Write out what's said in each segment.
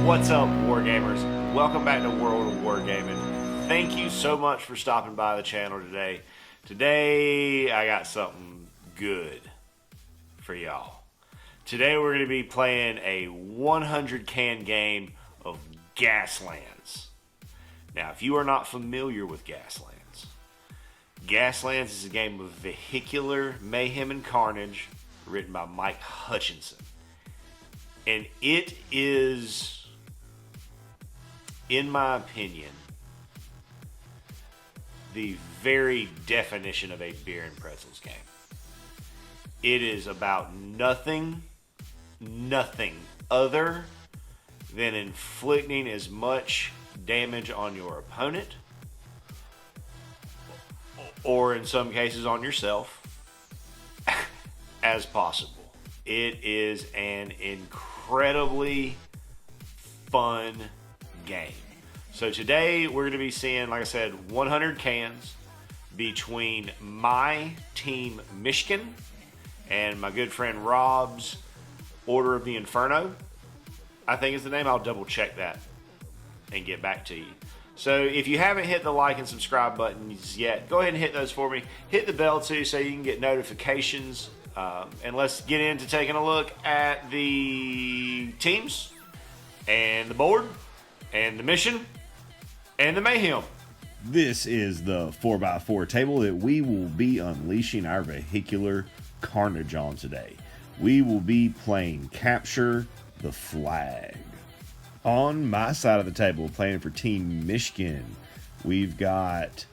What's up, Wargamers? Welcome back to World of Wargaming. Thank you so much for stopping by the channel today. Today, I got something good for y'all. Today, we're going to be playing a 100 can game of Gaslands. Now, if you are not familiar with Gaslands, Gaslands is a game of vehicular mayhem and carnage written by Mike Hutchinson. And it is, in my opinion, the very definition of a beer and pretzels game. It is about nothing other than inflicting as much damage on your opponent, or in some cases on yourself, as possible. It is an incredibly fun game. So today we're going to be seeing, like I said, 100 cans between my Team Mishkin and my good friend Rob's Order of the Inferno, I think is the name. I'll double check that and get back to you. So if you haven't hit the like and subscribe buttons yet, go ahead and hit those for me. Hit the bell too so you can get notifications. And let's get into taking a look at the teams and the board and the mission and the mayhem. This is the 4x4 table that we will be unleashing our vehicular carnage on today. We will be playing Capture the Flag. On my side of the table, playing for Team Mishkin, we've got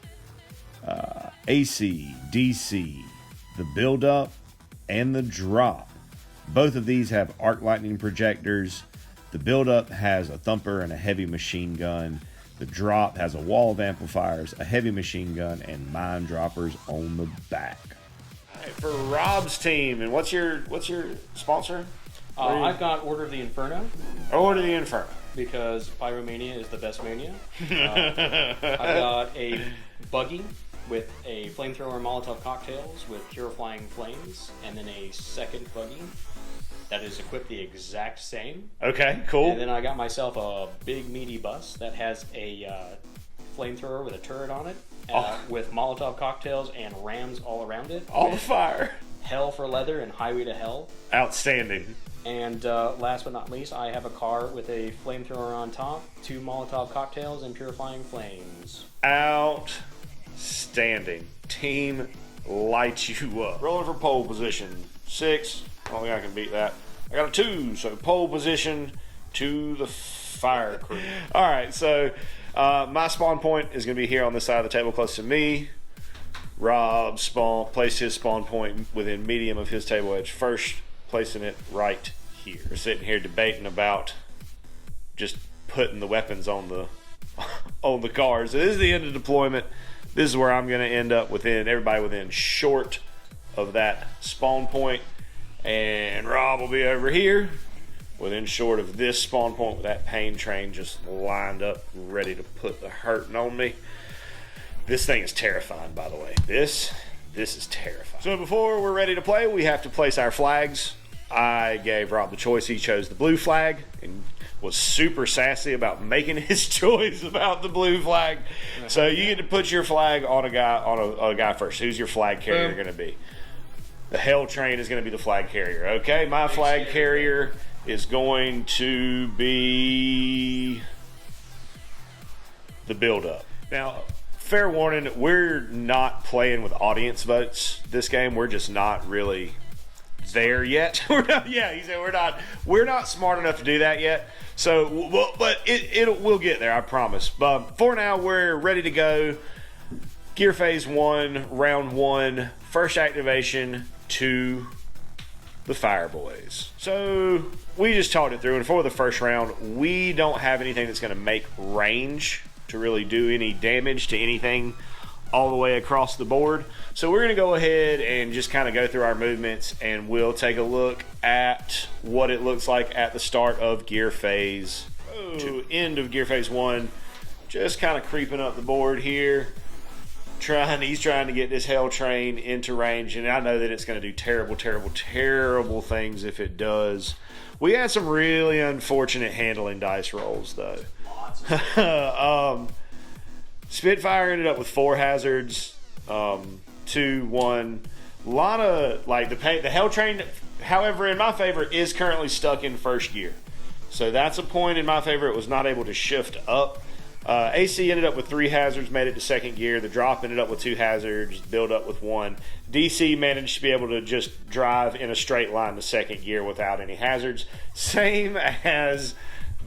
AC, DC, the build-up, and the drop. Both of these have arc lightning projectors. The build-up has a thumper and a heavy machine gun. The drop has a wall of amplifiers, a heavy machine gun, and mine droppers on the back. All right, for Rob's team, and what's your sponsor? I've got Order of the Inferno. Order of the Inferno. Because Pyromania is the best mania. I've got a buggy with a flamethrower and Molotov cocktails with purifying flames, and then a second buggy that is equipped the exact same. Okay, cool. And then I got myself a big meaty bus that has a flamethrower with a turret on it, with Molotov cocktails and rams all around it. All the fire. Hell for leather and highway to hell. Outstanding. And last but not least, I have a car with a flamethrower on top, 2 Molotov cocktails, and purifying flames. Outstanding. Team lights you up. Rolling for pole position. 6. I don't think I can beat that. I got a 2, so pole position to the fire crew. All right, so my spawn point is going to be here on this side of the table close to me. Rob placed his spawn point within medium of his table edge first, placing it right here. We're sitting here debating about just putting the weapons on the cars. So this is the end of deployment. This is where I'm going to end up everybody within short of that spawn point. And Rob will be over here within short of this spawn point with that pain train just lined up, ready to put the hurting on me. This thing is terrifying, by the way. This is terrifying. So before we're ready to play, we have to place our flags. I gave Rob the choice. He chose the blue flag and was super sassy about making his choice about the blue flag. So you get to put your flag on a guy first. Who's your flag carrier going to be? The Hell Train is going to be the flag carrier. Okay, my flag carrier is going to be the build-up. Now, fair warning, we're not playing with audience votes this game. We're just not really there yet. We're not smart enough to do that yet. So, but we'll get there, I promise. But for now, we're ready to go. Gear phase 1, round 1, first activation to the Fire Boys. So we just talked it through, and for the first round, we don't have anything that's going to make range to really do any damage to anything all the way across the board. So we're going to go ahead and just kind of go through our movements, and we'll take a look at what it looks like at the start of gear phase to end of gear phase 1. Just kind of creeping up the board here. He's trying to get this hell train into range, and I know that it's going to do terrible, terrible, terrible things if it does. We had some really unfortunate handling dice rolls, though. Spitfire ended up with 4 hazards, 2, 1. A lot of, like, the hell train, however, in my favor, is currently stuck in first gear. So that's a point in my favor. It was not able to shift up. AC ended up with 3 hazards, made it to second gear. The drop ended up with 2 hazards, build up with 1. DC managed to be able to just drive in a straight line to second gear without any hazards. Same as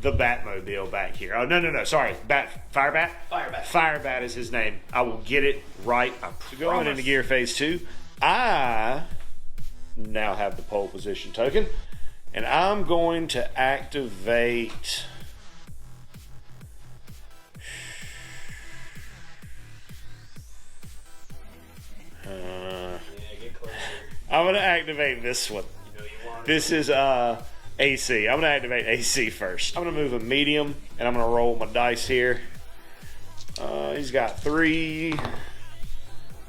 the Batmobile back here. Oh, no, sorry. Firebat? Firebat. Firebat is his name. I will get it right. Going into gear phase 2, I now have the pole position token, and I'm going to activate... I'm going to activate this one. This is AC. I'm going to activate AC first. I'm going to move a medium, and I'm going to roll my dice here. He's got 3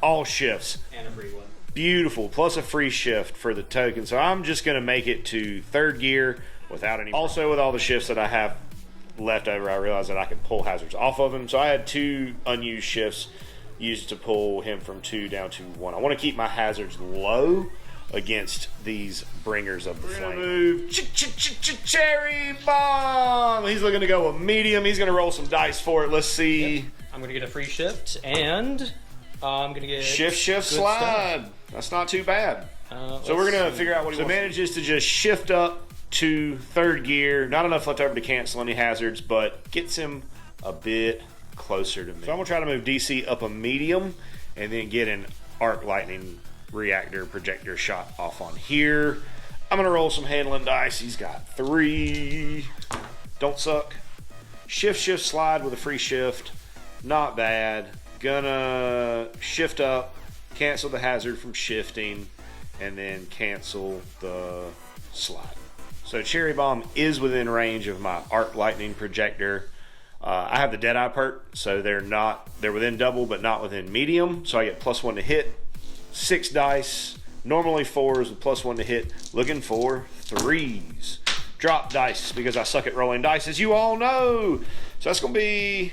all shifts. And a free one. Beautiful. Plus a free shift for the token. So I'm just going to make it to third gear without any... Also, with all the shifts that I have left over, I realized that I can pull hazards off of him. So I had 2 unused shifts used to pull him from 2 down to 1. I want to keep my hazards low against these bringers of the flame. Move cherry bomb. He's looking to go a medium. He's going to roll some dice for it. Let's see. Yep. I'm going to get a free shift, and I'm going to get shift slide. Stuff. That's not too bad. So we're going to figure out what he manages to just shift up to third gear. Not enough left over to cancel any hazards, but gets him a bit closer to me. So I'm gonna try to move DC up a medium and then get an arc lightning reactor projector shot off on here. I'm gonna roll some handling dice. He's got 3. Don't suck. Shift slide with a free shift. Not bad. Gonna shift up, cancel the hazard from shifting, and then cancel the slide. So cherry bomb is within range of my arc lightning projector. I have the Deadeye perk, so they're within double, but not within medium. So I get +1 to hit. 6 dice, normally 4s with +1 to hit. Looking for 3s. Drop dice because I suck at rolling dice, as you all know. So that's gonna be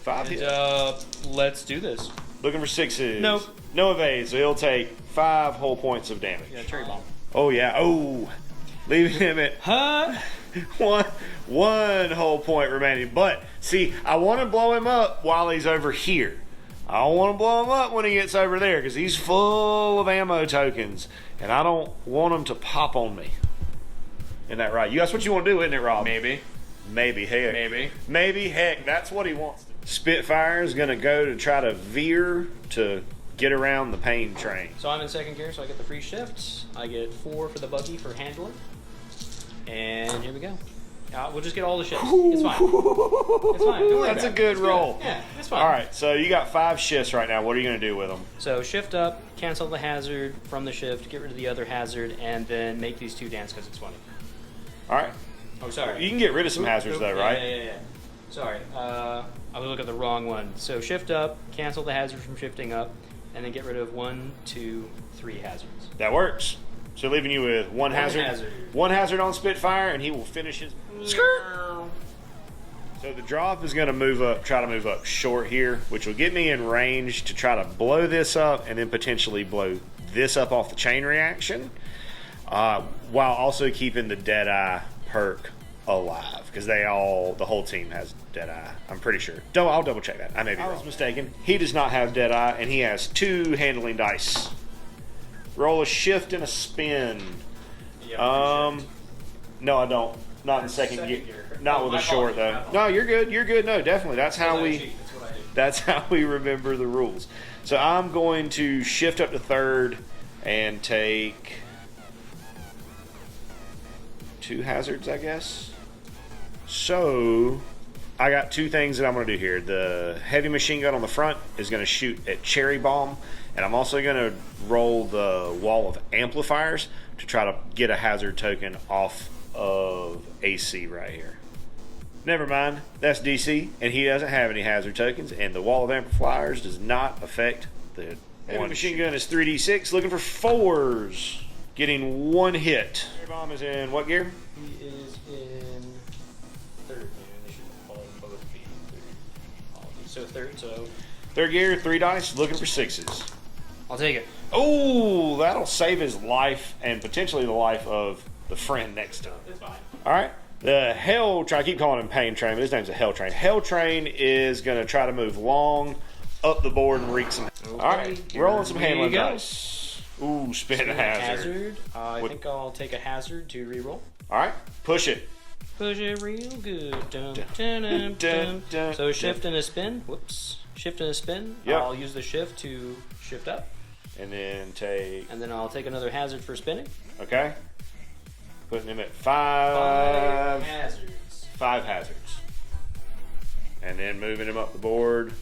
5 hits. Let's do this. Looking for 6s. Nope. No evade, so he'll take 5 whole points of damage. Yeah, cherry bomb. Oh yeah. Oh, leaving him at one whole point remaining. But see, I want to blow him up while he's over here. I don't want to blow him up when he gets over there because he's full of ammo tokens, and I don't want him to pop on me. Isn't that right? That's what you want to do, isn't it, Rob? Maybe. Heck. That's what he wants. Spitfire is going to go to try to veer to get around the pain train. So I'm in second gear, so I get the free shifts. I get 4 for the buggy for handling. And here we go. We'll just get all the shifts. It's fine. It's fine. Don't worry That's about a good it. roll. Yeah, it's fine. All right, so you got 5 shifts right now. What are you going to do with them? So shift up, cancel the hazard from the shift, get rid of the other hazard, and then make these 2 dance because it's funny. All right. Oh, sorry. You can get rid of some hazards, though, right? Yeah. Sorry. I was looking at the wrong one. So shift up, cancel the hazard from shifting up, and then get rid of 1, 2, 3 hazards. That works. So leaving you with one hazard. One hazard on Spitfire, and he will finish his... Skirt! So the drop is going to try to move up short here, which will get me in range to try to blow this up and then potentially blow this up off the chain reaction, while also keeping the Deadeye perk alive, because the whole team has Deadeye. I'm pretty sure. I'll double check that. I may be wrong. I was mistaken. He does not have Deadeye, and he has 2 handling dice. Roll a shift and a spin. No, I don't. Not in second gear. Not with a short though. No, you're good. You're good. No, definitely. That's how we remember the rules. So I'm going to shift up to third and take 2 hazards, I guess. So I got two things that I'm going to do here. The heavy machine gun on the front is going to shoot at cherry bomb, and I'm also going to roll the wall of amplifiers to try to get a hazard token off of AC right here. Never mind, that's DC, and he doesn't have any hazard tokens, and the wall of amplifiers does not affect the heavy machine gun. Is 3d6, looking for 4s, getting 1 hit. Cherry bomb is in what gear? He is in third gear. They should all both be third. So third, so... Third gear, 3 dice, looking for 6s. I'll take it. Oh, that'll save his life and potentially the life of the friend next to him. It's fine. All right. The Hell Train, I keep calling him Pain Train, but his name's a Hell Train. Hell Train is going to try to move long up the board and wreak some... Okay, all right, rolling some handling go. dice. Ooh, spin a hazard. I think I'll take a hazard to reroll. All right, push it. Push it real good. Dun, dun, dun, Dun, dun. dun, So shift dun. and a spin. Whoops. Shift and a spin. Yep. I'll use the shift to shift up. And then take... And then I'll take another hazard for spinning. Okay. Putting him at 5 5 hazards. 5 hazards. And then moving him up the board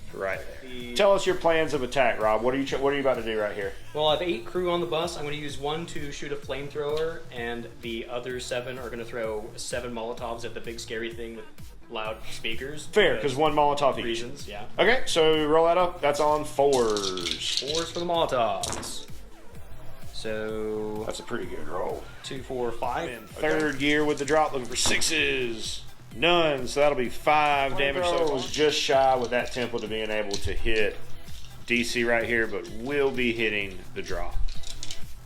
to right there. Tell us your plans of attack, Rob. What are you about to do right here? Well, I have 8 crew on the bus. I'm going to use 1 to shoot a flamethrower, and the other 7 are going to throw 7 Molotovs at the big scary thing with loud speakers. Fair, because 1 Molotov each. Reasons, yeah. Okay, so roll that up. That's on 4s. 4s for the Molotovs. So That's a pretty good roll. 2, 4, 5. In third gear with the drop, looking for 6s. None, so that'll be 5 damage. So it was just shy with that template of being able to hit DC right here, but will be hitting the drop.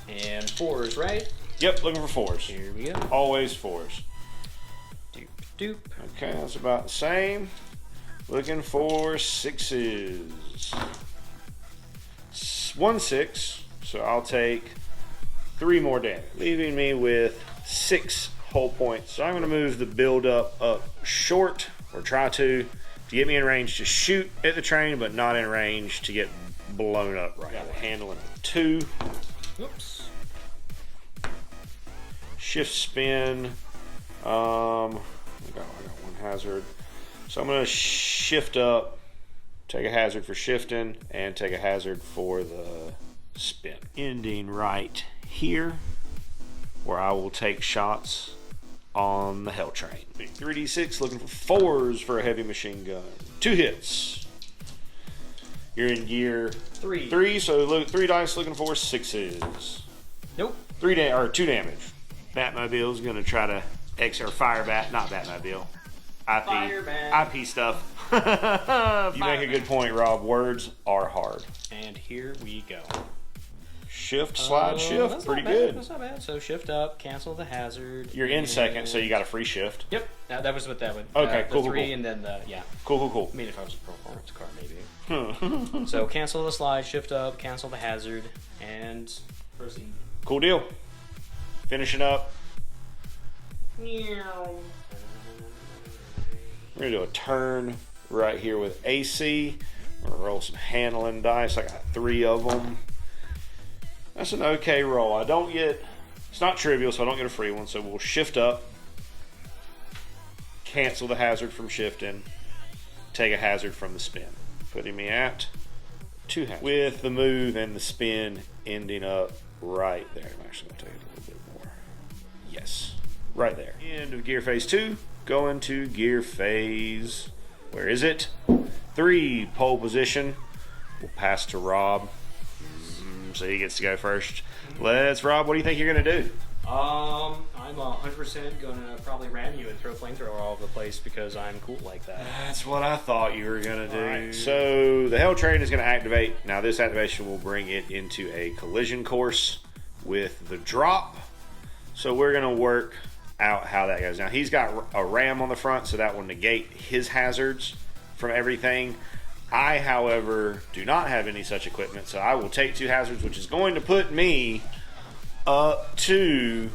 And 4s, right? Yep, looking for 4s. Here we go. Always 4s. Doop, doop. Okay, that's about the same. Looking for 6s. 1 6, so I'll take 3 more damage, leaving me with 6 whole points. So I'm going to move the build up short, or try to get me in range to shoot at the train, but not in range to get blown up right. Got the handling 2. Oops. Shift spin. I got 1 hazard. So I'm going to shift up, take a hazard for shifting, and take a hazard for the spin. Ending right here, where I will take shots on the Hell Train. 3d6, looking for 4s for a heavy machine gun. 2 hits. You're in gear 3, so look, 3 dice, looking for 6s. Nope. 2 damage. Batmobile's gonna try to Firebat, not Batmobile. IP stuff. You make a good point, Rob. Words are hard. And here we go. Shift, slide, shift. That's Pretty not bad. good. That's not bad. So shift up, cancel the hazard. You're in second, so you got a free shift. Yep. That was what that would. Okay, cool, The 3 cool. and then the yeah. Cool. I mean, if I was a performance car, maybe. So cancel the slide, shift up, cancel the hazard, and proceed. Cool deal. Finishing up. Meow. We're gonna do a turn right here with AC. I'm gonna roll some handling dice. I got 3 of them. That's an okay roll. I don't get, it's not trivial, so I don't get a free one. So we'll shift up, cancel the hazard from shifting, take a hazard from the spin, putting me at 2 hazards. With the move and the spin ending up right there. I'm actually gonna take it a little bit more. Yes, right there. End of gear phase 2. Going to gear phase, where is it? 3, pole position. We'll pass to Rob. So he gets to go first. Rob, what do you think you're going to do? I'm 100% gonna probably ram you and throw flamethrower all over the place because I'm cool like that. That's what I thought you were going to do. Right. So the Hell Train is going to activate. Now this activation will bring it into a collision course with the drop. So we're going to work out how that goes. Now he's got a ram on the front, so that will negate his hazards from everything. I, however, do not have any such equipment, so I will take 2 hazards, which is going to put me up to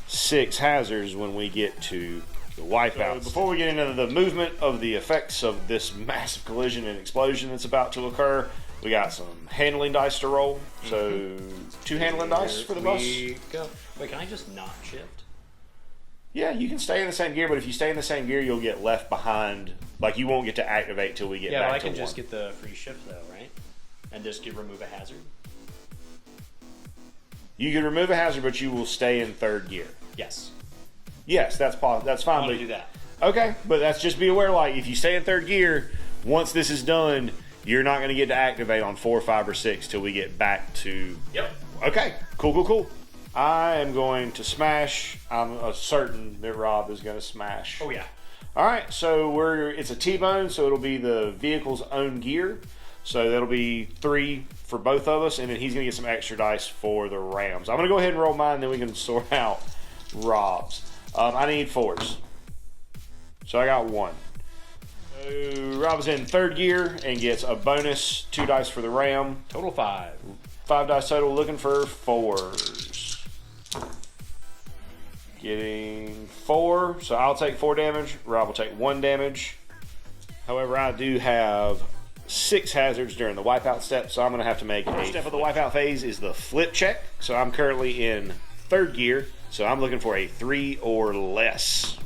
6 hazards when we get to the wipeout. So before we get into the movement of the effects of this massive collision and explosion that's about to occur, we got some handling dice to roll. So 2 handling dice for the bus. Go. Wait, can I just not shift? Yeah, you can stay in the same gear, but if you stay in the same gear, you'll get left behind. Like, you won't get to activate till we get back to I can one. just get the free shift, though, right? And just remove a hazard? You can remove a hazard, but you will stay in third gear. Yes. Yes, that's fine. I want to do that. Okay, but that's just be aware, like, if you stay in third gear, once this is done, you're not going to get to activate on 4, 5, or 6 till we get back to... Yep. Okay, cool. I am going to smash. I'm certain that Rob is going to smash. Oh, yeah. All right, so it's a T-bone, so it'll be the vehicle's own gear. So that'll be 3 for both of us, and then he's going to get some extra dice for the Rams. I'm going to go ahead and roll mine, then we can sort out Rob's. I need 4s. So I got 1. So Rob's in third gear and gets a bonus 2 dice for the Ram. Total 5. 5 dice total, looking for 4s. Getting 4, so I'll take 4 damage. Rob will take 1 damage. However, I do have 6 hazards during the wipeout step, so I'm going to have to make a step of the wipeout phase is the flip check. So I'm currently in third gear, so I'm looking for a 3 or less.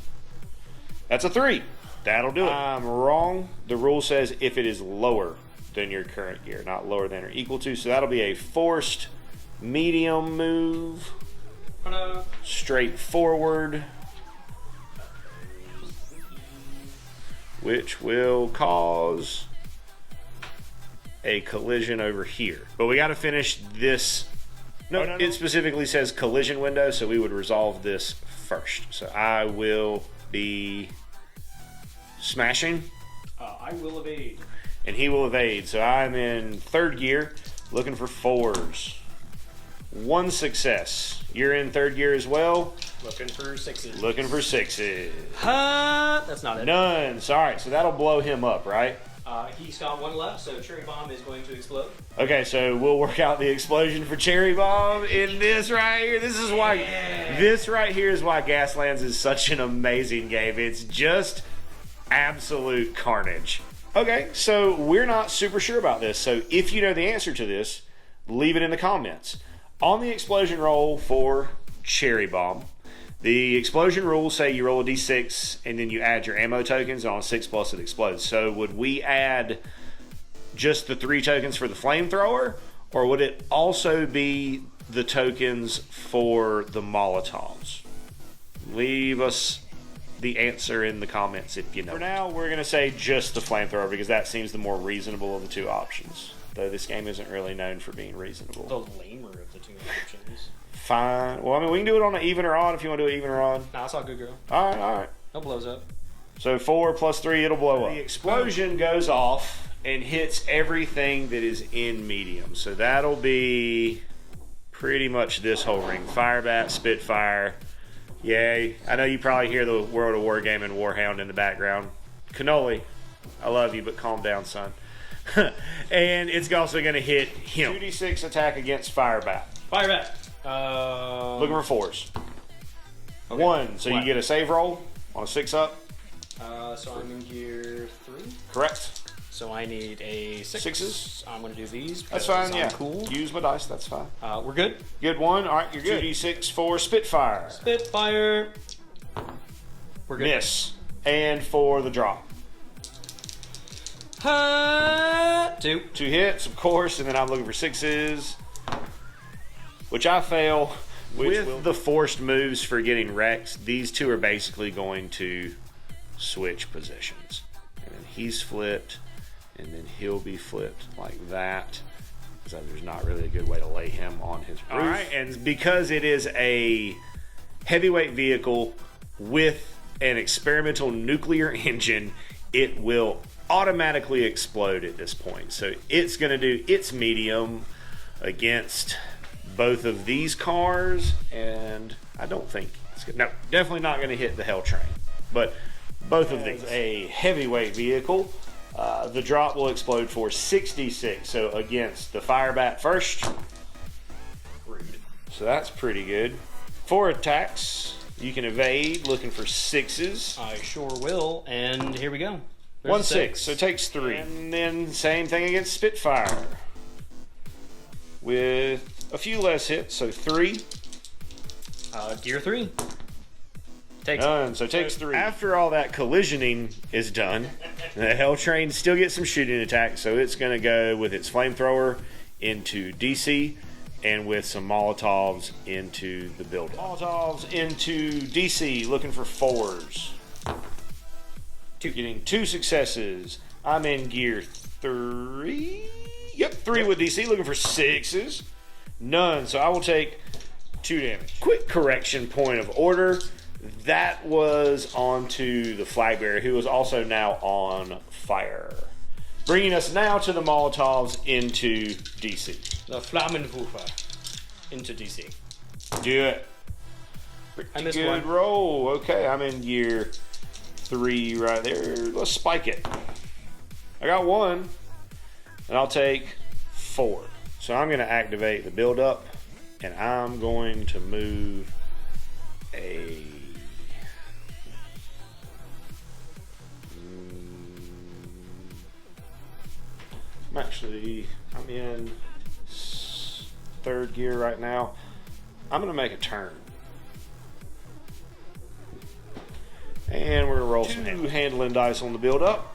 That's a 3. That'll do it. I'm wrong. The rule says if it is lower than your current gear, not lower than or equal to. So that'll be a forced medium move. Straight forward, which will cause a collision over here. But we got to finish this. No, it specifically says collision window, so we would resolve this first. So I will be smashing. I will evade. And he will evade. So I'm in third gear, looking for 4s. 1 success. You're in third gear as well. Looking for 6s. Looking for 6s. That's not it. None. Sorry, so that'll blow him up, right? He's got 1 left, so Cherry Bomb is going to explode. Okay, so we'll work out the explosion for Cherry Bomb in this right here. This right here is why Gaslands is such an amazing game. It's just absolute carnage. Okay, so we're not super sure about this. So if you know the answer to this, leave it in the comments. On the explosion roll for Cherry Bomb, the explosion rules say you roll a d6 and then you add your ammo tokens, and on a 6+ it explodes. So would we add just the 3 tokens for the flamethrower, or would it also be the tokens for the Molotovs? Leave us the answer in the comments if you know. For now, we're going to say just the flamethrower because that seems the more reasonable of the 2 options. Though this game isn't really known for being reasonable. The lamer of the 2 options. Fine. Well, I mean, we can do it on an even or odd if you want to do it even or odd. Nah, it's all good, girl. All right. It blows up. So 4 + 3, it'll blow up. The explosion goes off and hits everything that is in medium. So that'll be pretty much this whole ring. Firebat, Spitfire. Yay. I know you probably hear the World of Wargaming Warhound in the background. Cannoli, I love you, but calm down, son. And it's also going to hit him. 2d6 attack against Firebat. Firebat. Looking for 4s. Okay. 1, so you get a save roll on a 6-up. So I'm in gear 3. Correct. So I need a 6. 6s. I'm going to do these. That's fine, yeah. Cool. Use my dice, that's fine. We're good. Good 1. All right, you're good. 2d6 for Spitfire. Spitfire. We're good. Miss. And for the drop. 2. 2 hits, of course, and then I'm looking for 6s, which I fail. With the forced moves for getting wrecked, these 2 are basically going to switch positions. And then he's flipped, and then he'll be flipped like that. So there's not really a good way to lay him on his roof. All right, and because it is a heavyweight vehicle with an experimental nuclear engine, it will automatically explode at this point. So it's going to do its medium against both of these cars, and I don't think it's good. No, definitely not going to hit the Hell Train, but both of these. A heavyweight vehicle, the drop will explode for 66. So against the Firebat first. Rude. So that's pretty good. 4 attacks. You can evade, looking for 6s. I sure will, and here we go. 1 6, so it takes 3. And then same thing against Spitfire. With a few less hits, so 3. Gear 3. Done. So takes 3. After all that collisioning is done, the Hell Train still gets some shooting attack, so it's going to go with its flamethrower into DC and with some Molotovs into the building. Molotovs into DC, looking for 4s. Getting 2 successes. I'm in gear 3. Yep, 3 with DC, looking for 6s. None, so I will take 2 damage. Quick correction point of order. That was onto the flag bearer, who is also now on fire. Bringing us now to the Molotovs into DC. The Flammenwerfer into DC. Do it. I missed Good one. roll. Okay, I'm in gear 3 right there. Let's spike it. I got 1, and I'll take 4. So I'm going to activate the build up, and I'm going to move a... I'm in 3rd gear right now. I'm going to make a turn. And we're going to roll some handling dice on the build up.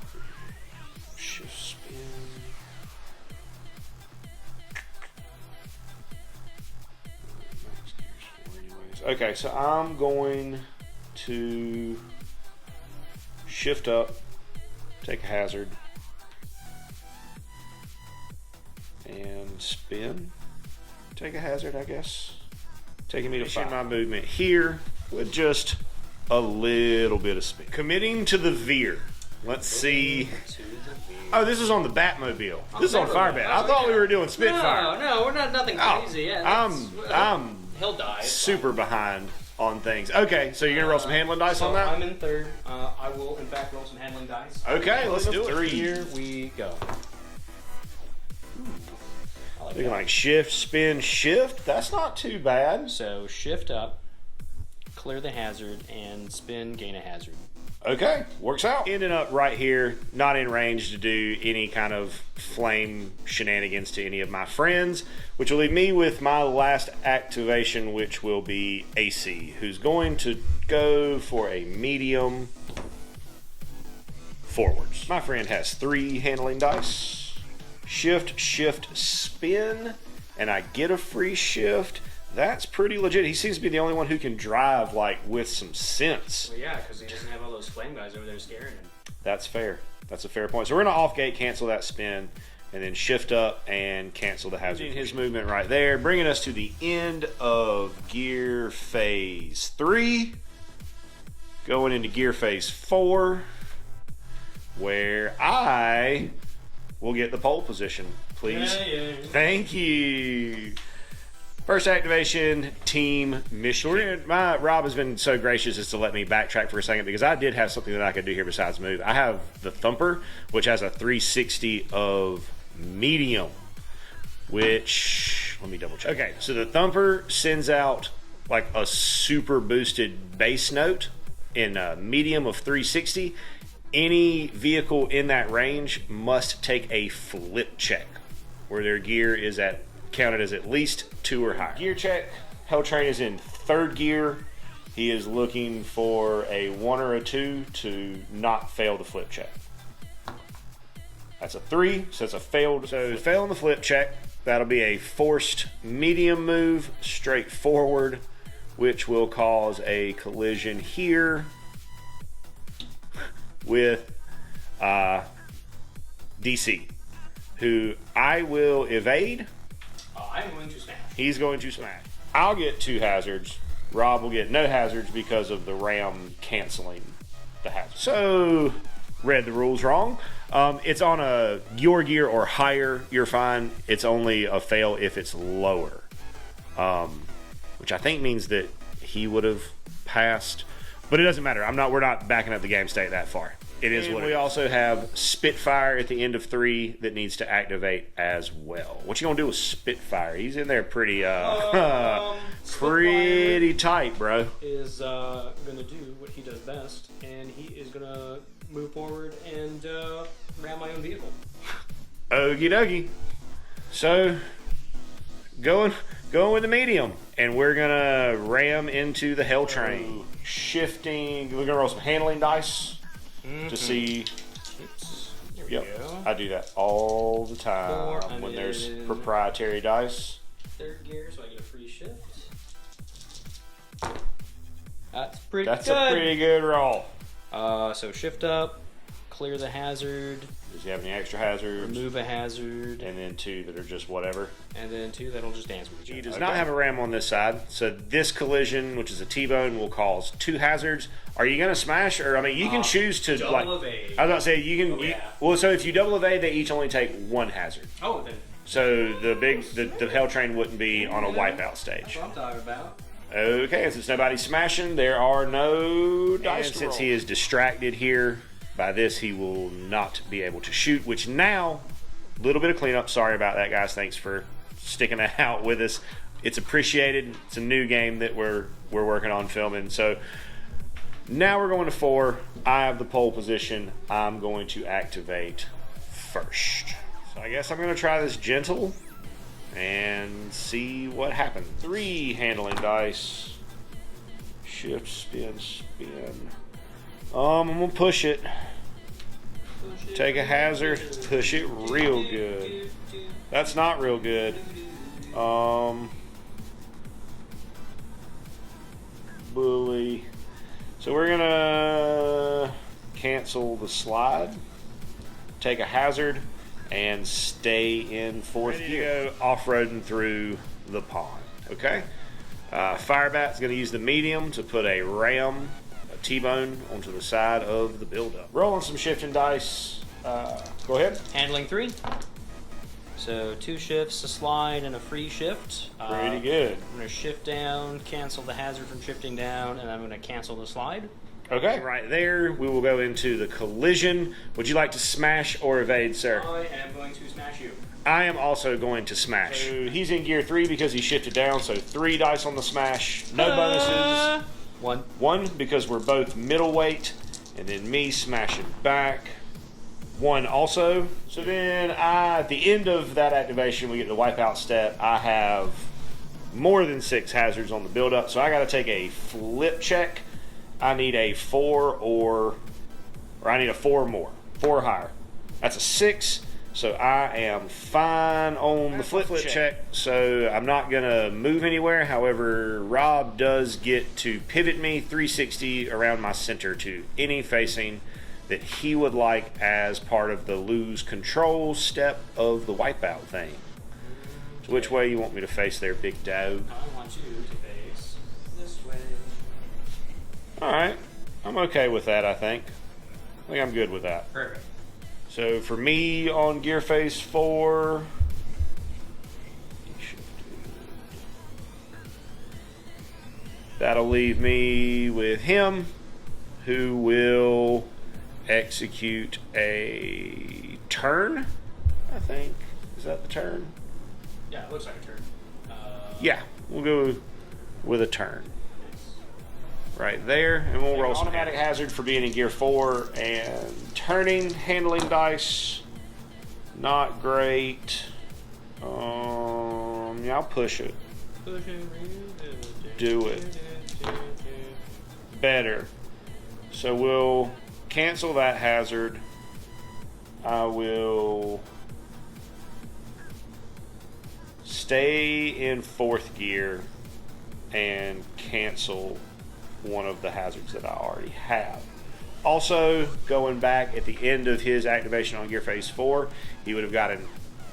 Shift spin. Okay, so I'm going to shift up, take a hazard, and spin. Take a hazard, I guess. Taking me to 5. My movement here with just a little bit of spin. Committing to the veer. Let's see. Oh, this is on the Batmobile. This is on Firebat. I thought we were doing Spitfire. No, we're not nothing crazy. Yeah, I'm he'll die. super behind on things. Okay, so you're gonna roll some handling dice on that? I'm in 3rd. I will, in fact, roll some handling dice. Okay, let's do it. 3. Here we go. Looking like shift, spin, shift. That's not too bad. So shift up, clear the hazard, and spin, gain a hazard. Okay, works out. Ending up right here, not in range to do any kind of flame shenanigans to any of my friends, which will leave me with my last activation, which will be AC, who's going to go for a medium forwards. My friend has 3 handling dice. Shift, shift, spin, and I get a free shift. That's pretty legit. He seems to be the only one who can drive, like, with some sense. Well, yeah, because he doesn't have all those flame guys over there scaring him. That's fair. That's a fair point. So we're going to off-gate cancel that spin, and then shift up and cancel the hazard. His movement right there, bringing us to the end of gear phase 3. Going into gear phase 4, where I will get the pole position, please. Yeah. Thank you. First activation, Team Mishkin. Rob has been so gracious as to let me backtrack for a second because I did have something that I could do here besides move. I have the Thumper, which has a 360 of medium, which, let me double check. Okay, so the Thumper sends out like a super boosted bass note in a medium of 360. Any vehicle in that range must take a flip check where their gear is counted as at least 2 or higher. Gear check. Hell Train is in 3rd gear. He is looking for a 1 or a 2 to not fail the flip check. That's a 3, so it's a failed. So fail on the flip check. That'll be a forced medium move straight forward, which will cause a collision here with DC, who I will evade. I'm going to smash. He's going to smash. I'll get 2 hazards. Rob will get no hazards because of the ram canceling the hazard. So, read the rules wrong. It's on a your gear or higher, you're fine. It's only a fail if it's lower, which I think means that he would have passed. But it doesn't matter. We're not backing up the game state that far. It is what we also have Spitfire at the end of 3 that needs to activate as well. What you gonna do with Spitfire? He's in there pretty pretty tight, bro. Is gonna do what he does best, and he is gonna move forward and ram my own vehicle. Okie dokie. So going with the medium, and we're gonna ram into the hell train. Shifting. We're gonna roll some handling dice to see. Oops. There we Yep, go. I do that all the time 4, when there's and then proprietary dice. third gear, so I get a free shift. That's pretty That's good. a pretty good roll. So shift up, clear the hazard, Does he have any extra hazards? remove a hazard, And then 2 that are just whatever. and then 2 that'll just dance with each other. He does not have a ram on this side, so this collision, which is a T-bone, will cause 2 hazards. Are you going to smash, or I mean, you can choose to double evade. I was about to say you can. Oh, yeah. Well, so if you double evade, they each only take 1 hazard. Oh, then So the hell train wouldn't be on a wipeout stage. that's what I'm talking about. Okay, and since nobody's smashing, there are no dice. And since he is distracted here by this, he will not be able to shoot. Which now, a little bit of cleanup. Sorry about that, guys. Thanks for sticking that out with us. It's appreciated. It's a new game that we're working on filming. So now we're going to 4. I have the pole position. I'm going to activate first. So I guess I'm going to try this gentle and see what happens. 3 handling dice. Shift, spin, spin. I'm gonna push it. Take a hazard, push it real good. That's not real good. Bully. So we're gonna cancel the slide. Take a hazard and stay in 4th gear. Go off-roading through the pond. Okay. Firebat's going to use the medium to put a ram, a T-bone, onto the side of the buildup. Rolling some shifting dice. Go ahead. Handling 3. So 2 shifts, a slide, and a free shift. Pretty good. I'm going to shift down, cancel the hazard from shifting down, and I'm going to cancel the slide. Okay. Right there, we will go into the collision. Would you like to smash or evade, sir? I am going to smash you. I am also going to smash. So he's in gear 3 because he shifted down, so 3 dice on the smash. No bonuses. 1. 1 because we're both middleweight, and then me smashing back. 1 also. So then at the end of that activation, we get the wipeout step. I have more than 6 hazards on the build-up, so I got to take a flip check. I need a 4 or I need a 4 or more. 4 or higher. That's a 6. So I am fine on the flip check. So I'm not going to move anywhere. However, Rob does get to pivot me 360 around my center to any facing that he would like as part of the lose control step of the wipeout thing. So which way you want me to face there, big dog? I want you to face this way. Alright. I'm okay with that, I think. I think I'm good with that. Perfect. So for me on gear phase 4, that'll leave me with him, who will execute a turn, I think. Is that the turn? Yeah, it looks like a turn. Yeah, we'll go with a turn. Right there, and we'll roll some automatic hazard for being in gear 4 and turning, handling dice. Not great. Yeah, I'll push it. Do it. Better. So we'll cancel that hazard. I will stay in 4th gear and cancel one of the hazards that I already have. Also, going back at the end of his activation on gear phase 4, he would have got an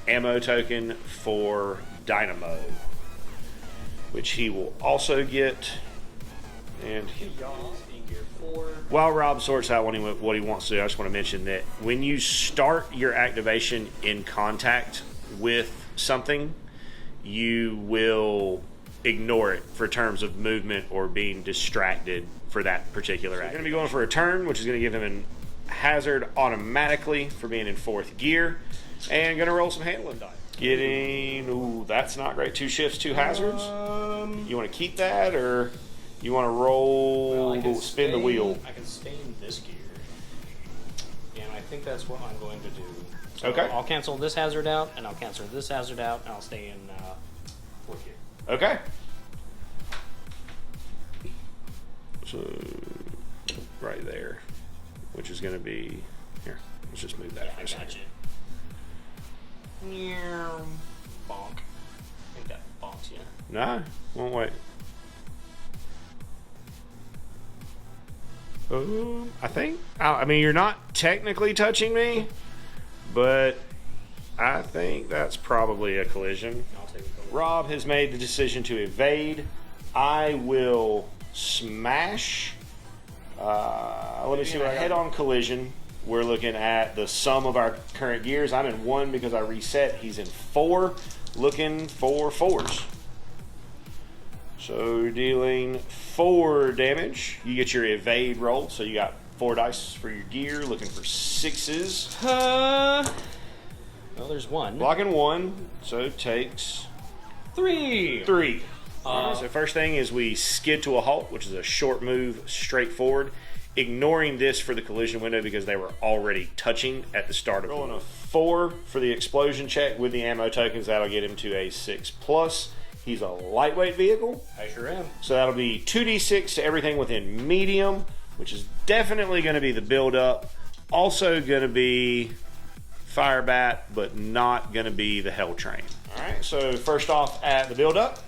ammo token for Dynamo, which he will also get. And while Rob sorts out what he wants to do, I just want to mention that when you start your activation in contact with something, you will ignore it for terms of movement or being distracted for that particular act. We're going to be going for a turn, which is going to give him a hazard automatically for being in 4th gear, and going to roll some handling dice. Ooh, that's not great. 2 shifts, 2 hazards. You want to keep that, or you want to roll, spin the wheel? I can stay in this gear, and I think that's what I'm going to do. So Okay. I'll cancel this hazard out, and I'll cancel this hazard out, and I'll stay in 4th gear. Okay. So, right there, which is going to be here. Let's just move that Yeah, for I a second. got you. Bonk. I think that bonks, yeah. No, won't wait. I mean, you're not technically touching me, but I think that's probably a collision. I'll take a collision. Rob has made the decision to evade. I will smash. Let me see what I head-on collision. We're looking at the sum of our current gears. I'm in 1 because I reset. He's in 4, looking for 4s. So dealing 4 damage. You get your evade roll, so you got 4 dice for your gear, looking for 6s. Well, there's 1. Blocking 1, so takes 3. 3. So first thing is we skid to a halt, which is a short move straight forward, ignoring this for the collision window because they were already touching at the start of rolling a 4 for the explosion check with the ammo tokens. That'll get him to a 6+. He's a lightweight vehicle. I sure am. So that'll be 2d6 to everything within medium, which is definitely going to be the build-up. Also going to be fire bat, but not going to be the hell train. All right, so first off at the build-up.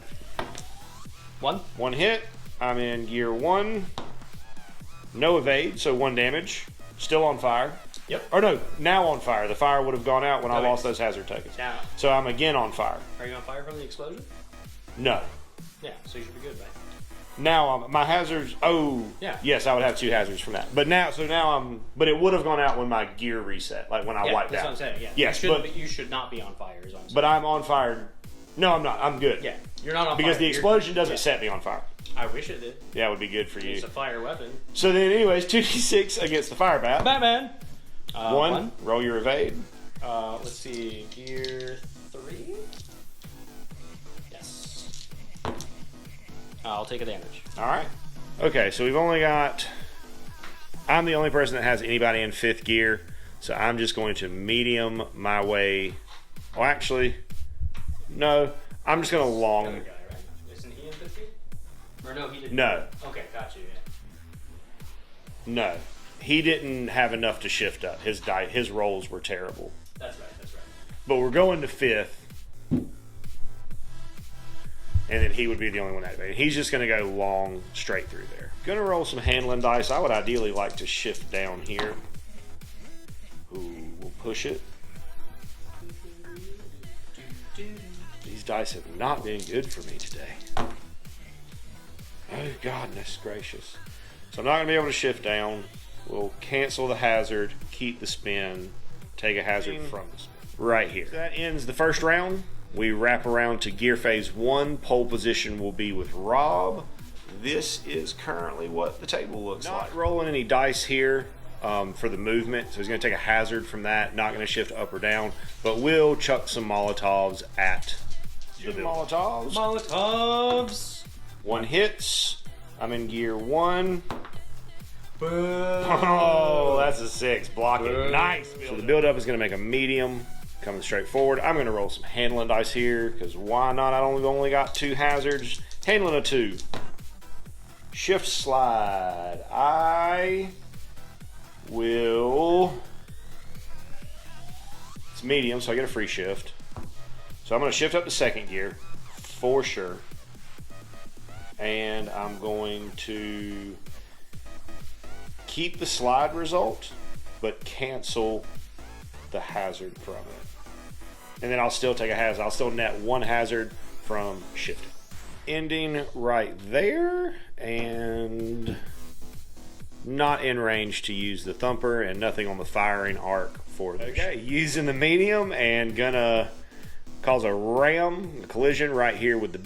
1 hit. I'm in gear 1. No evade, so 1 damage. Still on fire. Yep. Or no, now on fire. The fire would have gone out when I lost those hazard tokens. Now. So I'm again on fire. Are you on fire from the explosion? No. Yeah, so you should be good, right? Now my hazards. Oh, yeah. Yes, I would have 2 hazards from that. But now I'm. But it would have gone out when my gear reset, like when I wiped that's out. what I'm saying. Yeah. Yes, You should not be on fire. Is what I'm saying. But I'm on fire. No, I'm not. I'm good. Yeah, you're not on because fire. the explosion doesn't set me on fire. I wish it did. Yeah, it would be good for you. It's a fire weapon. So then, anyways, 2d6 against the fire bat. Batman. 1. Roll your evade. Let's see. Gear 3. Yes. I'll take a damage. All right. Okay, so we've only got. I'm the only person that has anybody in 5th gear, so I'm just going to medium my way. Oh, actually, no. I'm just going to long. Other guy, right? Isn't he in 5th gear? Or no, he didn't. No. Okay, got you. Yeah. No. He didn't have enough to shift up. His rolls were terrible. That's right. That's right. But we're going to 5th. And then he would be the only one activated. He's just going to go long straight through there. Going to roll some handling dice. I would ideally like to shift down here. Ooh, we'll push it. These dice have not been good for me today. Oh, goodness gracious. So I'm not going to be able to shift down. We'll cancel the hazard, keep the spin, take a hazard from the spin. Right here. So that ends the first round. We wrap around to gear phase 1. Pole position will be with Rob. This is currently what the table looks like. Not rolling any dice here for the movement, so he's going to take a hazard from that. Not going to shift up or down, but will chuck some Molotovs at the Molotovs. Molotovs. 1 hits. I'm in gear 1. Boom. Oh, that's a 6. Block it. Nice. So the build-up is going to make a medium. Coming straight forward. I'm going to roll some handling dice here, because why not? I've only got 2 hazards. Handling a 2. Shift slide. I will... It's medium, so I get a free shift. So I'm going to shift up to 2nd gear, for sure. And I'm going to keep the slide result, but cancel the hazard from it. And then I'll still take a hazard. I'll still net 1 hazard from shifting. Ending right there, and not in range to use the thumper, and nothing on the firing arc for this. Okay, using the medium and gonna cause a collision right here with the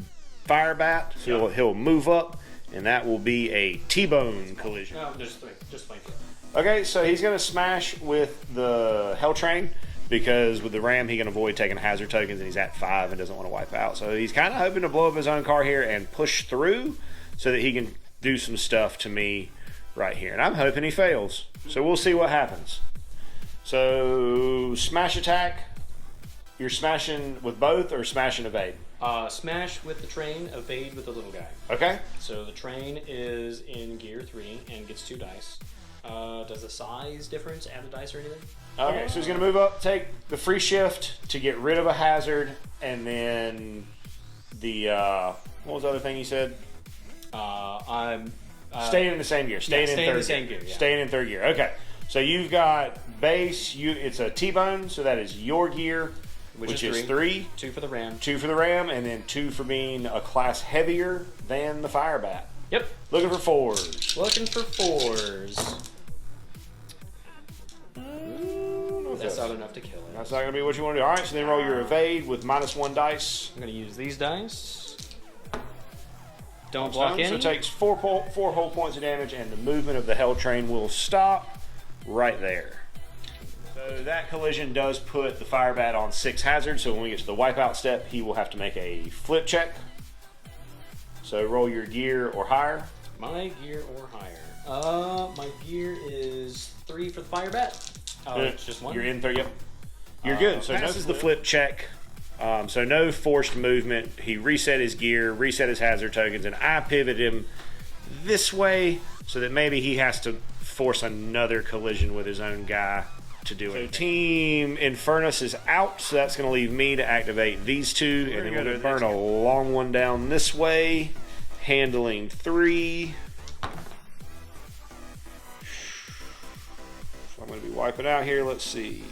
fire bat. So he'll move up, and that will be a T-bone collision. No, just fine. Okay, so he's gonna smash with the hell train, because with the ram he can avoid taking hazard tokens, and he's at 5 and doesn't want to wipe out. So he's kind of hoping to blow up his own car here and push through so that he can do some stuff to me right here. And I'm hoping he fails. So we'll see what happens. So smash attack. You're smashing with both or smash and evade? Smash with the train, evade with the little guy. Okay. So the train is in gear 3 and gets 2 dice. Does the size difference add a dice or anything? Okay, so he's going to move up, take the free shift to get rid of a hazard, and then the, what was the other thing he said? I'm... staying in the same gear. Staying in third same gear. Staying in third gear. Okay. So you've got base, it's a T-bone, so that is your gear, which is 3. 2 for the ram. 2 for the ram, and then 2 for being a class heavier than the fire bat. Yep. Looking for 4s. Looking for 4s. That's not enough to kill it. That's not going to be what you want to do. All right, so then roll your evade with -1 dice. I'm going to use these dice. Don't block any. So it takes 4 whole points of damage, and the movement of the hell train will stop right there. So that collision does put the fire bat on 6 hazards, so when we get to the wipeout step, he will have to make a flip check. So roll your gear or higher. My gear or higher. My gear is 3 for the fire bat. It's just 1. You're in 3, yep. You're good. So passes the flip check. So no forced movement. He reset his gear, reset his hazard tokens, and I pivot him this way so that maybe he has to force another collision with his own guy to do it. So Team Inferno is out, so that's going to leave me to activate these 2, and then we're going to burn a long one down this way, handling 3. So I'm going to be wiping out here. Let's see.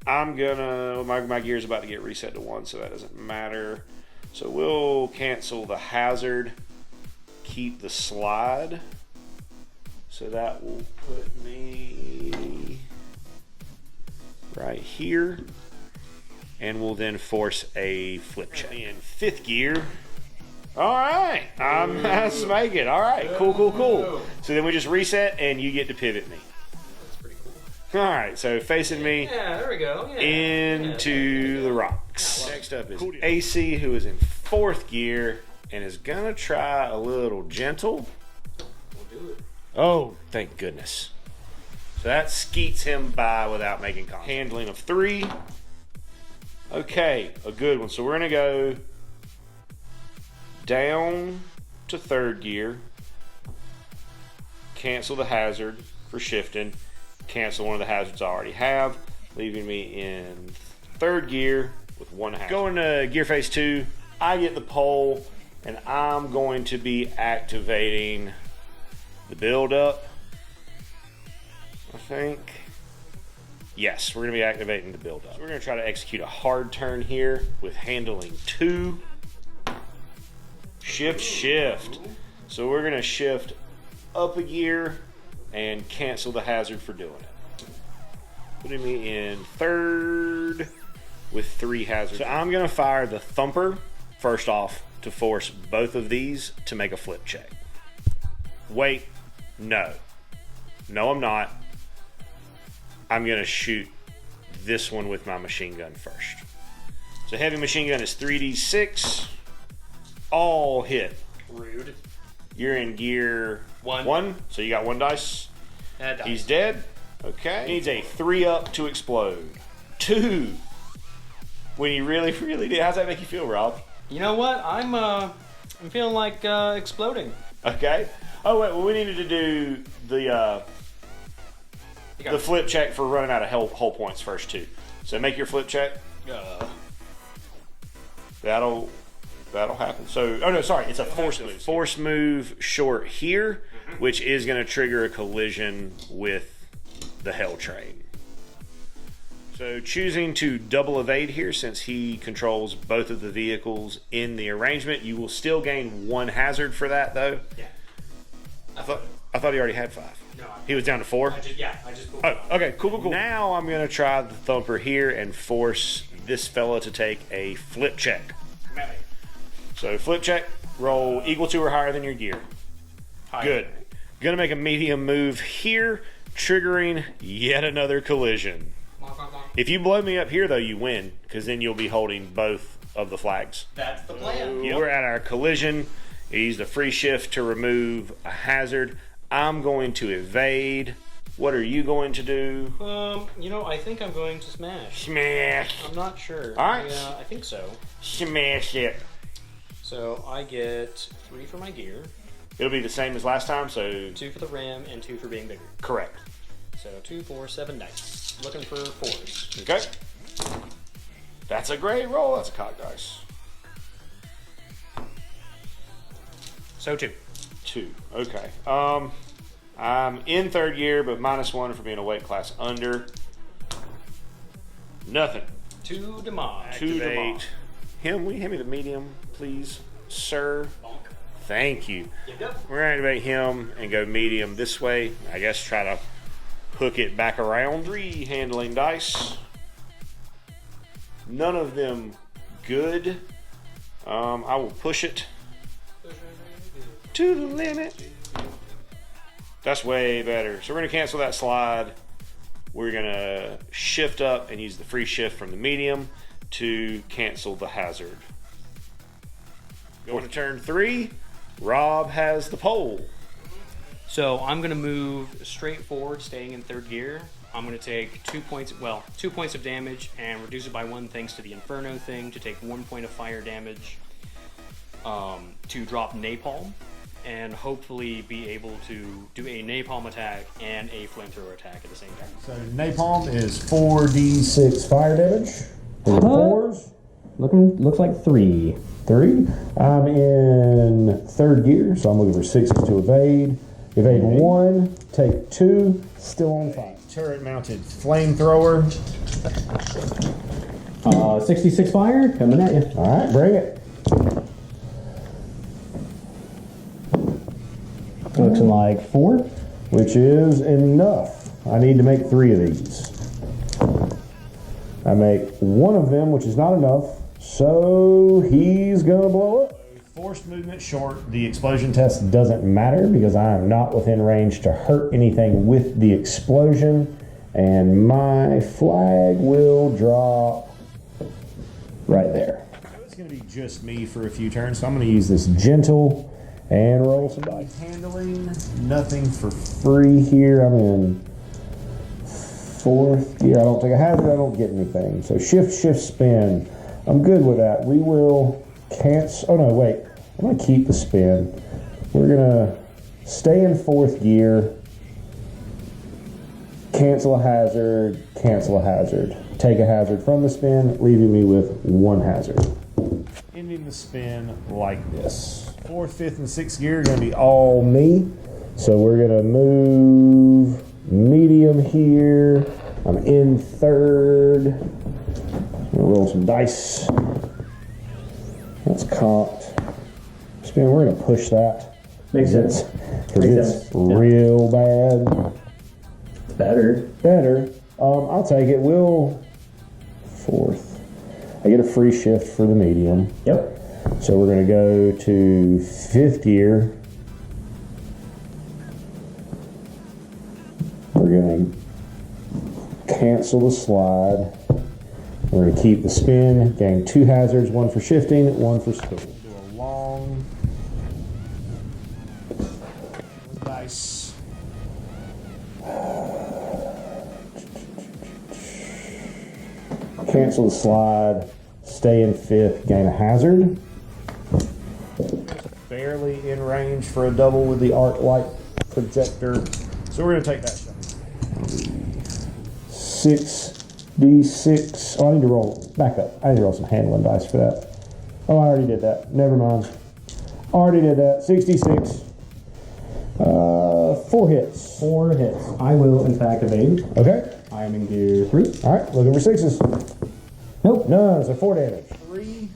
I'm gonna, my gear's about to get reset to 1, so that doesn't matter. So we'll cancel the hazard, keep the slide. So that will put me right here. And we'll then force a flip check. In 5th gear. All right, I'm smaking. All right, cool. So then we just reset and you get to pivot me. All right, so facing me there we go. into the rocks. Next up is AC, who is in 4th gear and is gonna try a little gentle. We'll do it. Oh, thank goodness. So that skeets him by without making contact. Handling of 3. Okay, a good one. So we're gonna go down to 3rd gear. Cancel the hazard for shifting. Cancel one of the hazards I already have, leaving me in 3rd gear with 1 hazard. Going to gear phase 2, I get the pole, and I'm going to be activating the build up. I think. Yes, we're going to be activating the build up. So we're going to try to execute a hard turn here with handling 2. Shift. So we're going to shift up a gear and cancel the hazard for doing it. Putting me in 3rd with 3 hazards. So I'm gonna fire the thumper first off to force both of these to make a flip check. Wait, no, I'm not. I'm gonna shoot this one with my machine gun first. So heavy machine gun is 3d6, all hit. Rude. You're in gear 1, so you got 1 dice. He's dead. Okay. Needs a 3 up to explode. 2. When you really did. How's that make you feel, Rob? You know what? I'm feeling like exploding. Okay. Oh wait, well we needed to do the flip check for running out of hull points first too. So make your flip check. That'll happen. So, oh no, sorry, it's a force move. Force move short here, which is going to trigger a collision with the hell train. So choosing to double evade here, since he controls both of the vehicles in the arrangement, you will still gain 1 hazard for that though. Yeah. I thought he already had 5. No, he was down to 4. I just pulled. Oh, okay, cool. Now I'm going to try the thumper here and force this fella to take a flip check. Melee. So flip check, roll equal to or higher than your gear. Higher. Good. Gonna make a medium move here, triggering yet another collision. If you blow me up here though, you win, because then you'll be holding both of the flags. That's the plan. Yep. We're at our collision. He used a free shift to remove a hazard. I'm going to evade What are you going to do? You know, I think I'm going to smash. Smash. I'm not sure. All right. Yeah, I think so. Smash it. So I get 3 for my gear, It'll be the same as last time, so 2 for the rim, and 2 for being bigger. correct. So 2, 4, 7 dice. Looking for 4s. Okay. That's a great roll. That's a cock dice. So 2. 2. Okay. I'm in third gear, but -1 for being a weight class under. Nothing. 2 damage. 2 damage. Will you hand me the medium, please, sir? Bonk. Thank you. Yep. We're going to activate him and go medium this way. I guess try to hook it back around. 3 handling dice. None of them good. I will push it to the limit. That's way better. So we're going to cancel that slide. We're going to shift up and use the free shift from the medium to cancel the hazard. Going to turn 3. Rob has the pole. So I'm going to move straight forward, staying in third gear. I'm going to take 2 points, 2 points of damage and reduce it by 1 thanks to the Inferno thing to take 1 point of fire damage to drop napalm and hopefully be able to do a napalm attack and a flamethrower attack at the same time. So napalm is 4d6 fire damage. 4s. Looks like 3. 3. I'm in third gear, so I'm looking for 6s to evade. Evade 1, take 2, still on fire. Turret mounted flamethrower. 66 fire coming at you. All right, bring it. Looks like 4. Which is enough. I need to make 3 of these. I make 1 of them, which is not enough, so he's gonna blow up. Forced movement short. The explosion test doesn't matter because I am not within range to hurt anything with the explosion, and my flag will drop right there. It's gonna be just me for a few turns, so I'm gonna use this gentle and roll some dice. Handling, nothing for free here. I'm in fourth gear. I don't take a hazard, I don't get anything. So shift, spin. I'm good with that. We will cancel. Oh no, wait. I'm going to keep the spin. We're going to stay in fourth gear. Cancel a hazard. Take a hazard from the spin, leaving me with 1 hazard. Ending the spin like this. 4th, 5th, and 6th gear are going to be all me. So we're going to move medium here. I'm in third. I'm going to roll some dice. That's cocked. Spin, we're going to push that. Makes sense. Because it's real bad. Better. I'll take it. We'll 4th. I get a free shift for the medium. Yep. So we're going to go to 5th gear. We're going to cancel the slide. We're going to keep the spin, gain 2 hazards, 1 for shifting, 1 for spin. Do a long dice. Cancel the slide, stay in 5th, gain a hazard. Barely in range for a double with the arc light projector. So we're going to take that shot. 6d6. Oh, I need to roll. Back up. I need to roll some handling dice for that. Oh, I already did that. Never mind. Already did that. 66. 4 hits. 4 hits. I will, in fact, evade. Okay. I am in gear 3. All right. Looking for 6s. Nope. None. So 4 damage. 3.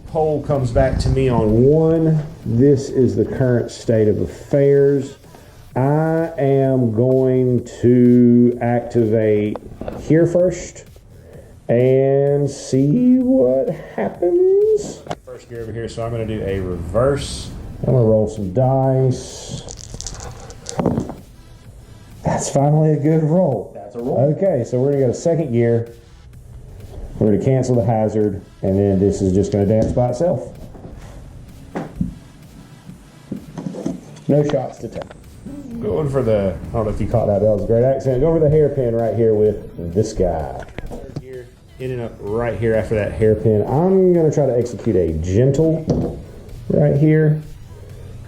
Pole comes back to me on 1. This is the current state of affairs. I am going to activate here first and see what happens. First gear over here, so I'm going to do a reverse. I'm going to roll some dice. That's finally a good roll. That's a roll. Okay, so we're going to go to second gear. We're going to cancel the hazard, and then this is just going to dance by itself. No shots to take. Going for the, I don't know if you caught that was a great accent. Going for the hairpin right here with this guy. Here, ending up right here after that hairpin. I'm going to try to execute a gentle right here.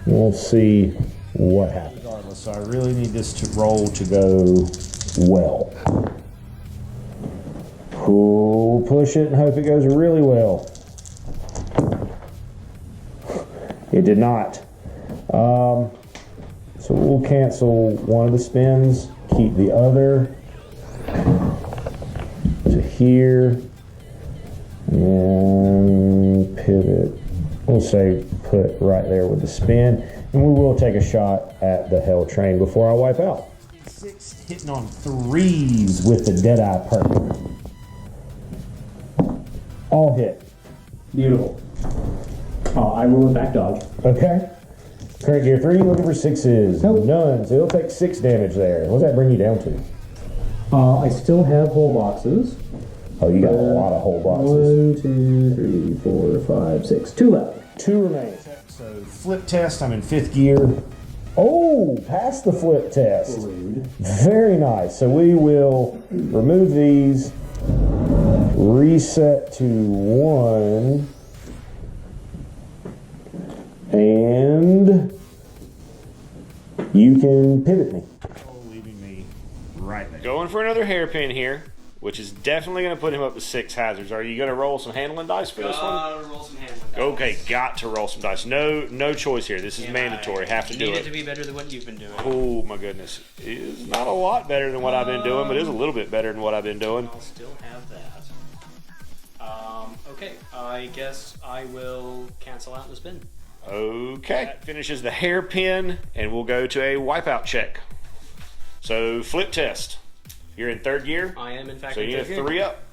We'll see what happens. Regardless, so I really need this to roll to go well. Cool, push it and hope it goes really well. It did not. So we'll cancel one of the spins, keep the other to here, and pivot. We'll say put right there with the spin, and we will take a shot at the hell train before I wipe out. 6 hitting on 3s with the Deadeye Perk. All hit. Beautiful. I will in fact dodge. Okay. Current gear 3, looking for 6s. Nope. None, so he'll take 6 damage there. What does that bring you down to? I still have whole boxes. Oh, you got a lot of whole boxes. 1, 2, 3, 4, 5, 6. 2 left. 2 remain. So flip test, I'm in 5th gear. Oh, passed the flip test. Rude. Very nice. So we will remove these, reset to 1, and you can pivot me. Leaving me right there. Going for another hairpin here, which is definitely going to put him up to 6 hazards. Are you going to roll some handling dice for this one? Roll some handling dice. Okay, got to roll some dice. No choice here. This is mandatory. Have to do Need it. it to be better than what you've been doing. Oh my goodness. It's not a lot better than what I've been doing, but it is a little bit better than what I've been doing. I'll still have that. Okay, I guess I will cancel out the spin. Okay. That finishes the hairpin, and we'll go to a wipeout check. So, flip test. You're in 3rd gear. I am in fact So in you third have gear. 3 up.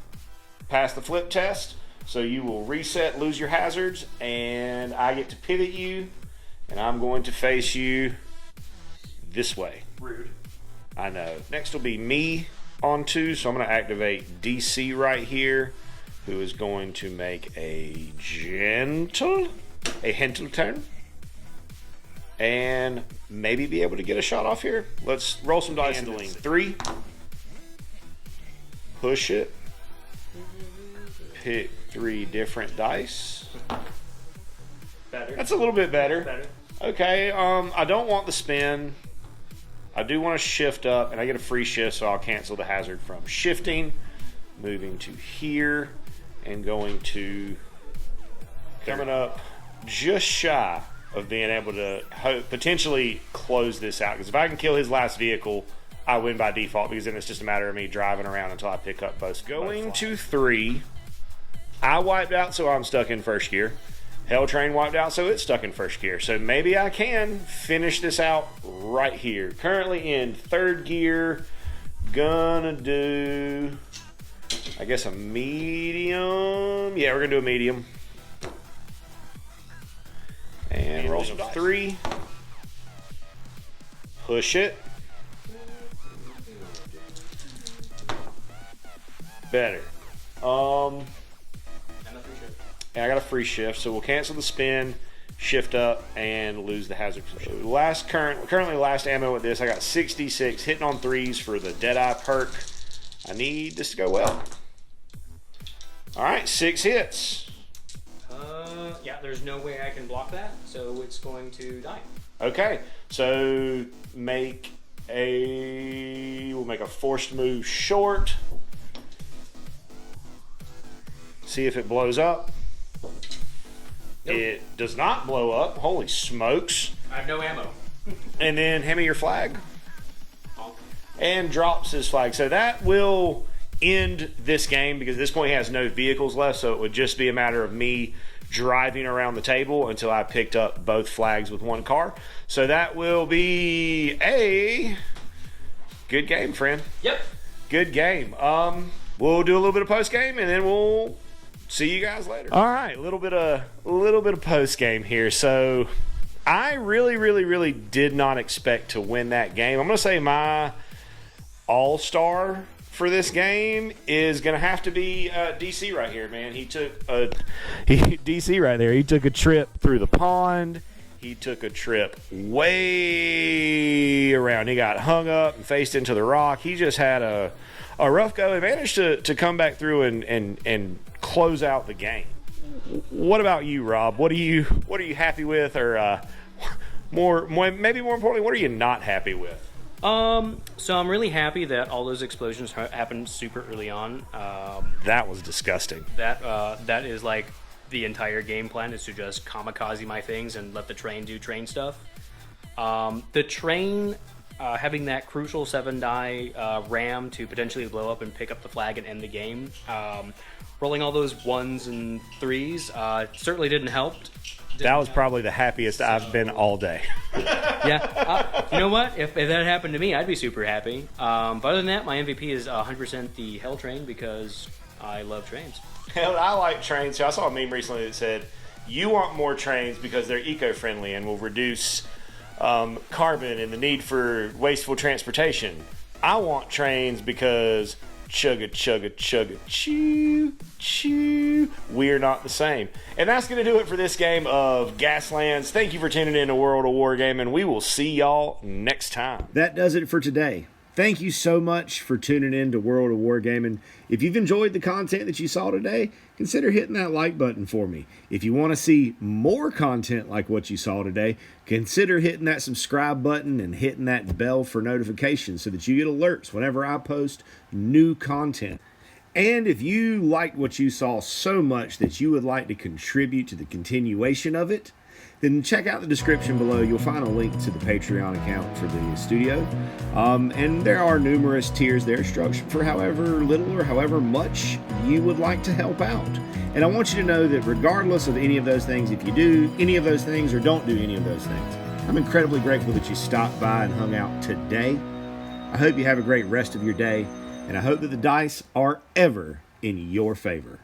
Pass the flip test. So you will reset, lose your hazards, and I get to pivot you, and I'm going to face you this way. Rude. I know. Next will be me on 2, so I'm going to activate DC right here, who is going to make a gentle turn, and maybe be able to get a shot off here. Let's roll some dice. Handling 3. Push it. Pick 3 different dice. Better. That's a little bit better. Better. Okay, I don't want the spin. I do want to shift up, and I get a free shift, so I'll cancel the hazard from shifting. Moving to here, and going to coming up just shy of being able to potentially close this out. Because if I can kill his last vehicle, I win by default, because then it's just a matter of me driving around until I pick up both. Going to 3. I wiped out, so I'm stuck in 1st gear. Hell Train wiped out, so it's stuck in 1st gear. So maybe I can finish this out right here. Currently in 3rd gear. Gonna do, I guess, a medium. Yeah, we're gonna do a medium. And roll some 3. Push it. Better. And I got a free shift, so we'll cancel the spin, shift up, and lose the hazard. So currently last ammo with this, I got 66 hitting on 3s for the Deadeye perk. I need this to go well. All right, 6 hits. Yeah, there's no way I can block that, so it's going to die. Okay, so we'll make a forced move short. See if it blows up. Nope. It does not blow up. Holy smokes. I have no ammo. And then hand me your flag. Oh. And drops his flag. So that will end this game, because at this point he has no vehicles left, so it would just be a matter of me driving around the table until I picked up both flags with one car. So that will be a good game, friend. Yep. Good game. We'll do a little bit of post game, and then we'll see you guys later. All right, a little bit of post game here. So I really did not expect to win that game. I'm gonna say my all-star for this game is gonna have to be DC right here, man. DC right there. He took a trip through the pond. He took a trip way around. He got hung up and faced into the rock. He just had a rough go. He managed to come back through and close out the game. What about you, Rob? What are you happy with, or maybe more importantly, what are you not happy with? So I'm really happy that all those explosions happened super early on. That was disgusting. That is like the entire game plan, is to just kamikaze my things and let the train do train stuff. The train having that crucial 7-die ram to potentially blow up and pick up the flag and end the game. Rolling all those 1s and 3s certainly didn't help. That was probably the happiest I've been all day. Yeah. You know what? If that happened to me, I'd be super happy. But other than that, my MVP is 100% the Hell Train, because I love trains. Hell, I like trains. So I saw a meme recently that said, you want more trains because they're eco-friendly and will reduce carbon and the need for wasteful transportation. I want trains because chugga, chugga, chugga, choo, choo. We're not the same. And that's going to do it for this game of Gaslands. Thank you for tuning in to World of Wargaming. We will see y'all next time. That does it for today. Thank you so much for tuning in to World of Wargaming. If you've enjoyed the content that you saw today, consider hitting that like button for me. If you want to see more content like what you saw today, consider hitting that subscribe button and hitting that bell for notifications so that you get alerts whenever I post new content. And if you liked what you saw so much that you would like to contribute to the continuation of it, then check out the description below. You'll find a link to the Patreon account for the studio. And there are numerous tiers there, structured for however little or however much you would like to help out. And I want you to know that regardless of any of those things, if you do any of those things or don't do any of those things, I'm incredibly grateful that you stopped by and hung out today. I hope you have a great rest of your day, and I hope that the dice are ever in your favor.